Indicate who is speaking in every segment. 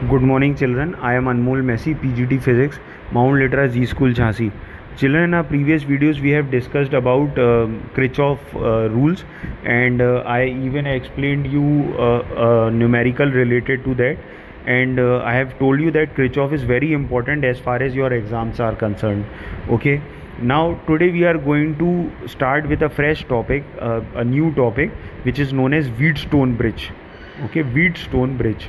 Speaker 1: Good morning, children. I am Anmol Messi, PGT Physics, Mount Litra Z School, Jhansi. Children, in our previous videos, we have discussed about Kirchhoff rules, and I even explained you numerical related to that. And I have told you that Kirchhoff is very important as far as your exams are concerned. Okay. Now, today we are going to start with a fresh topic, a new topic, which is known as Wheatstone Bridge. Okay, Wheatstone Bridge.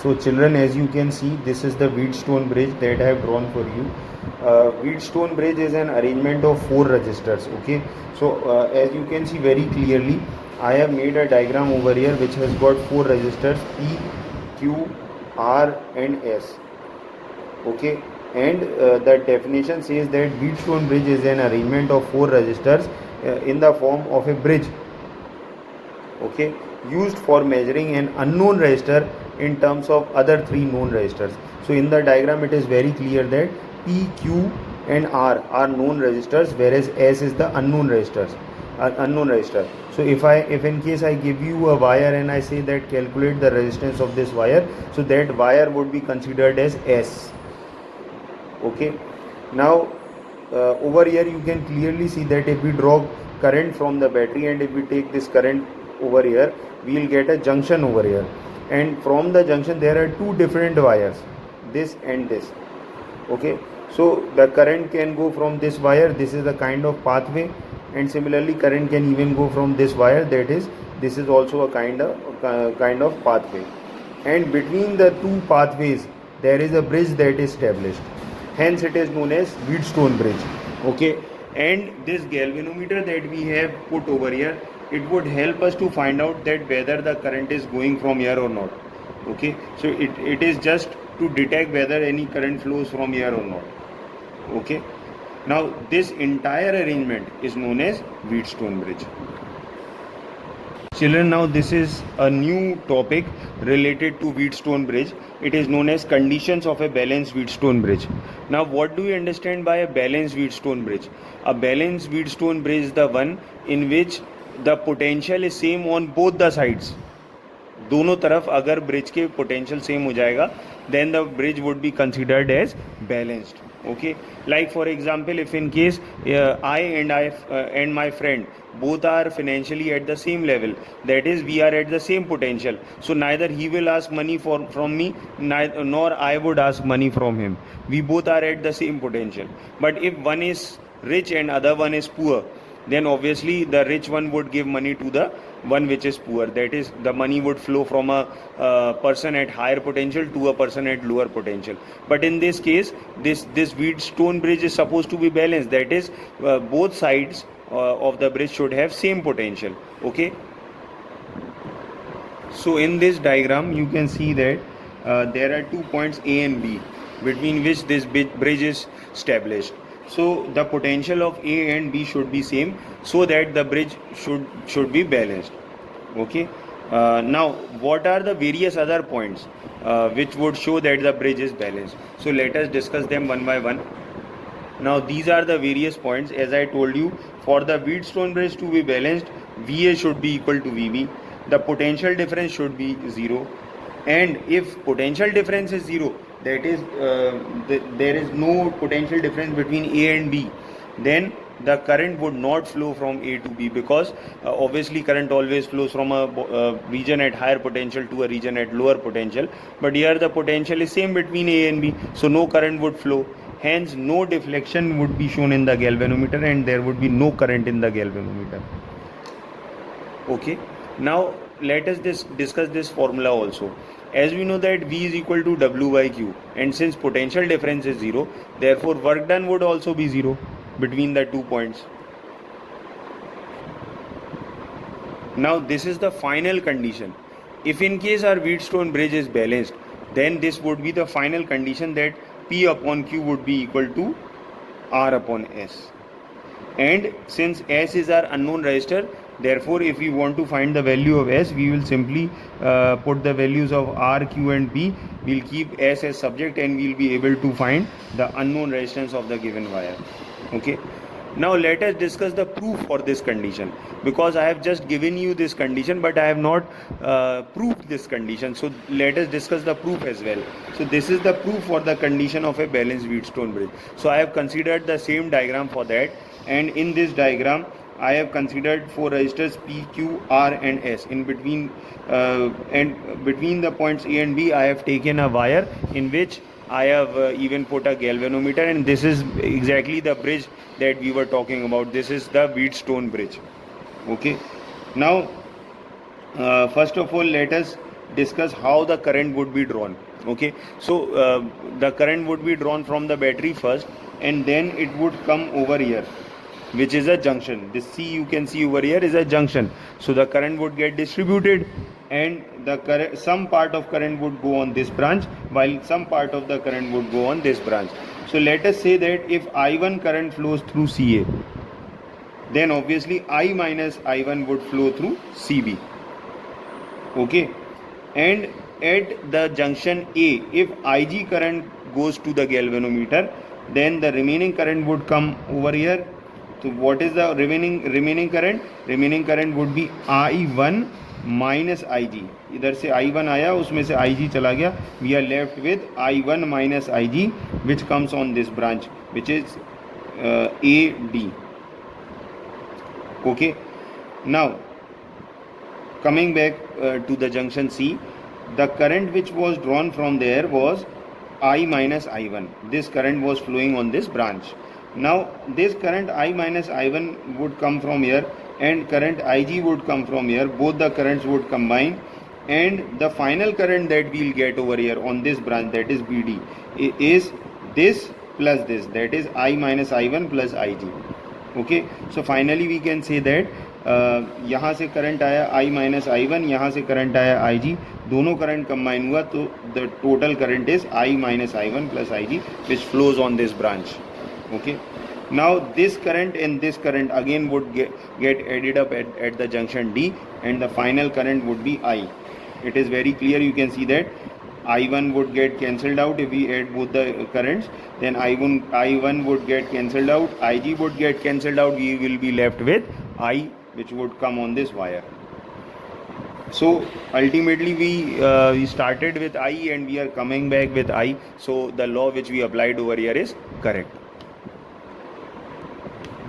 Speaker 1: So children, as you can see, this is the Wheatstone bridge that I have drawn for you. Wheatstone bridge is an arrangement of 4 registers. Okay, so as you can see very clearly, I have made a diagram over here which has got 4 registers P, Q, R and S. Okay, and the definition says that Wheatstone bridge is an arrangement of 4 registers in the form of a bridge. Okay, used for measuring an unknown register in terms of other 3 known registers. So in the diagram it is very clear that P, Q and R are known registers, whereas S is the unknown registers, unknown register. So if in case I give you a wire and I say that calculate the resistance of this wire, so that wire would be considered as S. Okay, now over here you can clearly see that if we draw current from the battery and if we take this current over here, we will get a junction over here, and from the junction there are 2 different wires, this and this. Okay, so the current can go from this wire, this is a kind of pathway, and similarly current can even go from this wire, that is, this is also a kind of pathway, and between the 2 pathways there is a bridge that is established, hence it is known as Wheatstone bridge. Okay, and this galvanometer that we have put over here, it would help us to find out that whether the current is going from here or not. Okay, so it is just to detect whether any current flows from here or not. Okay, now this entire arrangement is known as Wheatstone bridge. Children, now this is a new topic related to Wheatstone bridge. It is known as conditions of a balanced Wheatstone bridge. Now what do you understand by a balanced Wheatstone bridge? A balanced Wheatstone bridge is the one in which the potential is same on both the sides. दोनों तरफ अगर bridge के potential same हो जाएगा, then the bridge would be considered as balanced. Okay, like for example, if in case I and my friend both are financially at the same level, that is, we are at the same potential, so neither he will ask money from me, nor I would ask money from him. We both are at the same potential. But if one is rich and other one is poor, then obviously the rich one would give money to the one which is poor. That is, the money would flow from a person at higher potential to a person at lower potential. But in this case, this Wheatstone bridge is supposed to be balanced. That is, both sides of the bridge should have same potential. Okay, so in this diagram you can see that there are 2 points A and B between which this bridge is established. So the potential of A and B should be same, so that the bridge should be balanced. Okay, now what are the various other points which would show that the bridge is balanced? So let us discuss them one by one. Now these are the various points. As I told you, for the Wheatstone bridge to be balanced, VA should be equal to VB, the potential difference should be 0, and if potential difference is 0, that is, there is no potential difference between A and B, then the current would not flow from A to B, because obviously current always flows from a region at higher potential to a region at lower potential, but here the potential is same between A and B, so no current would flow, hence no deflection would be shown in the galvanometer and there would be no current in the galvanometer. Okay, now let us discuss this formula also. As we know that V is equal to W by Q, and since potential difference is 0, therefore work done would also be 0 between the 2 points. Now this is the final condition. If in case our Wheatstone bridge is balanced, then this would be the final condition, that P upon Q would be equal to R upon S. And since S is our unknown resistor, therefore if we want to find the value of S, we will simply put the values of R, Q and P. We will keep S as subject and we will be able to find the unknown resistance of the given wire. Okay, Now let us discuss the proof for this condition, because I have just given you this condition but I have not proved this condition. So let us discuss the proof as well. So this is the proof for the condition of a balanced Wheatstone bridge. So I have considered the same diagram for that, and in this diagram I have considered 4 resistors P, Q, R and S. In between and between the points A and B I have taken a wire in which I have even put a galvanometer, and this is exactly the bridge that we were talking about. This is the Wheatstone bridge. Okay. Now, first of all, let us discuss how the current would be drawn. Okay. So, the current would be drawn from the battery first, and then it would come over here, which is a junction. This C you can see over here is a junction. So the current would get distributed, and the current, some part of current would go on this branch, while some part of the current would go on this branch. So let us say that if I1 current flows through CA, then obviously I minus I1 would flow through CB. Okay, and at the junction A, if IG current goes to the galvanometer, then the remaining current would come over here. So what is the remaining current? Remaining current would be I1 minus IG. इधर से I1 आया, उसमें से IG चला गया. We are left with I1 minus IG, which comes on this branch, which is AD. Okay. Now, coming back to the junction C, the current which was drawn from there was I minus I1. This current was flowing on this branch. Now this current I minus I1 would come from here, and current IG would come from here. Both the currents would combine, and the final current that we'll get over here on this branch, that is BD, is this plus this, that is I minus I1 plus IG. Okay, so finally we can say that यहाँ से current आया I minus I1, यहाँ से current आया IG, दोनों current combine हुआ, तो the total current is I minus I1 plus IG, which flows on this branch. Okay, now this current and this current again would get added up at the junction D, and the final current would be I. It is very clear, you can see that I1 would get cancelled out if we add both the currents, then I1 would get cancelled out, IG would get cancelled out, we will be left with I, which would come on this wire. So ultimately we started with I and we are coming back with I, so the law which we applied over here is correct.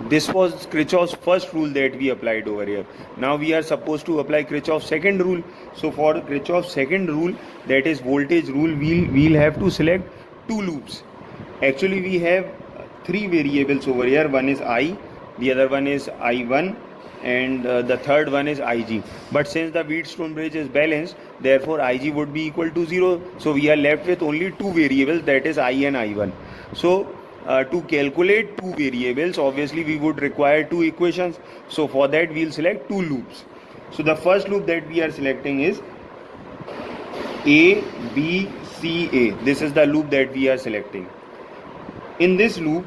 Speaker 1: This was Kirchhoff's first rule that we applied over here. Now we are supposed to apply Kirchhoff's second rule. So for Kirchhoff's second rule, that is voltage rule, we'll have to select two loops. Actually we have three variables over here. One is I, the other one is I1, and the third one is IG. But since the Wheatstone bridge is balanced, therefore IG would be equal to 0. So we are left with only two variables, that is I and I1. So to calculate two variables, obviously we would require two equations. So for that we'll select two loops. So the first loop that we are selecting is A, B, C, A. This is the loop that we are selecting. In this loop,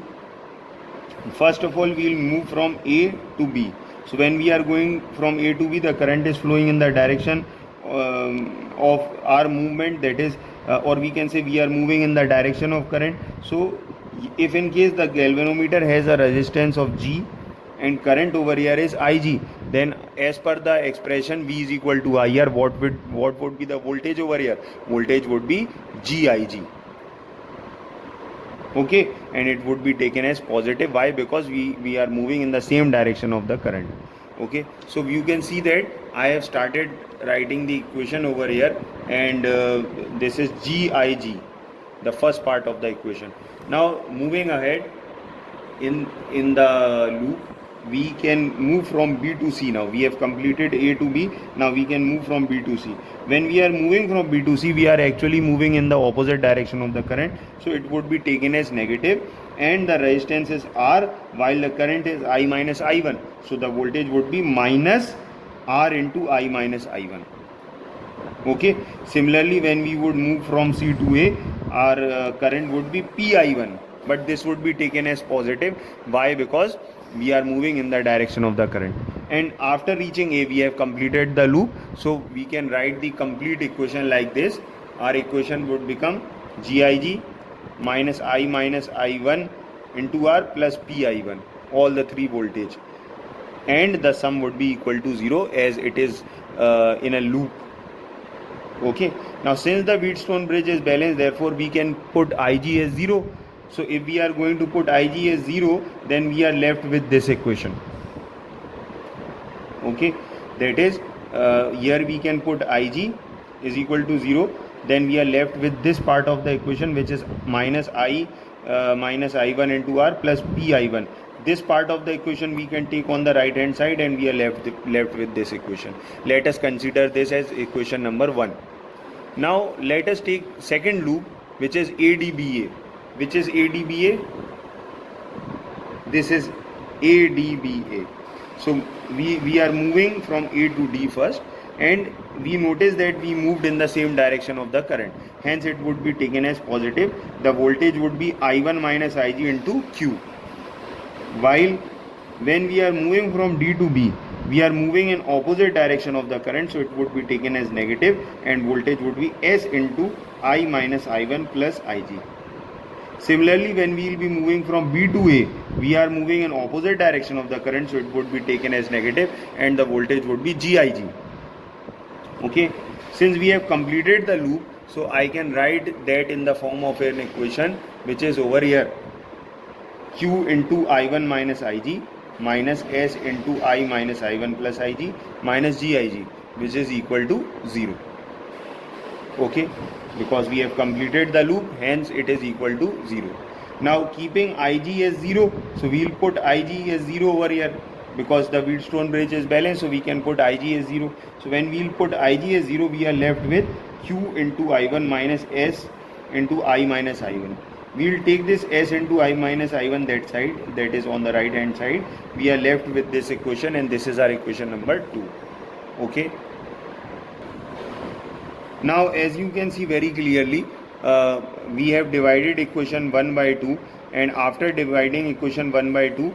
Speaker 1: first of all we'll move from A to B. So when we are going from A to B, the current is flowing in the direction of our movement, that is, or we can say we are moving in the direction of current. So if in case the galvanometer has a resistance of G and current over here is IG, then as per the expression V is equal to IR, what would be the voltage over here? Voltage would be GIG. Okay, and it would be taken as positive. Why? Because we are moving in the same direction of the current. Okay, so you can see that I have started writing the equation over here, and this is GIG, the first part of the equation. Now moving ahead in the loop, we can move from B to C. Now we have completed A to B, now we can move from B to C. When we are moving from B to C, we are actually moving in the opposite direction of the current, so it would be taken as negative, and the resistance is R while the current is I minus I1, so the voltage would be minus R into I minus I1. Okay, similarly when we would move from C to A, our current would be PI1, but this would be taken as positive. Why? Because we are moving in the direction of the current. And after reaching A, we have completed the loop, so we can write the complete equation like this. Our equation would become GIG minus I minus I1 into R plus PI1. all the three voltage, and the sum would be equal to 0 as it is in a loop. Okay, now since the Wheatstone bridge is balanced, therefore we can put Ig as 0. So if we are going to put Ig as 0, then we are left with this equation. Okay, that is here we can put Ig is equal to 0, then we are left with this part of the equation, which is minus I1 into R plus Pi1. This part of the equation we can take on the right hand side, and we are left with this equation. Let us consider this as equation number 1. Now let us take second loop, which is ADBA. Which is ADBA? This is ADBA. So we are moving from A to D first, and we notice that we moved in the same direction of the current. Hence it would be taken as positive. The voltage would be I1 minus Ig into Q. While when we are moving from D to B, we are moving in opposite direction of the current, so it would be taken as negative, and voltage would be S into I minus I1 plus Ig. Similarly, when we will be moving from B to A, we are moving in opposite direction of the current, so it would be taken as negative, and the voltage would be Gig. Okay, since we have completed the loop, so I can write that in the form of an equation, which is over here: Q into I1 minus Ig minus S into I minus I1 plus Ig minus Gig, which is equal to 0. Okay, because we have completed the loop, hence it is equal to 0. Now keeping Ig as 0, so we will put Ig as 0 over here, because the Wheatstone bridge is balanced, so we can put Ig as 0. So when we will put Ig as 0, we are left with Q into I1 minus S into I minus I1. We will take this S into I minus I1 that side, that is on the right hand side. We are left with this equation, and this is our equation number 2. Okay. Now as you can see very clearly, we have divided equation 1 by 2, and after dividing equation 1 by 2,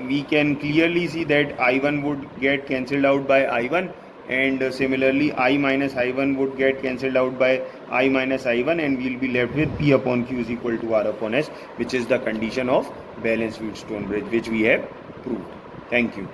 Speaker 1: we can clearly see that I1 would get cancelled out by I1, and similarly I minus I1 would get cancelled out by I minus I1, and we will be left with P upon Q is equal to R upon S, which is the condition of balanced Wheatstone bridge, which we have proved. Thank you.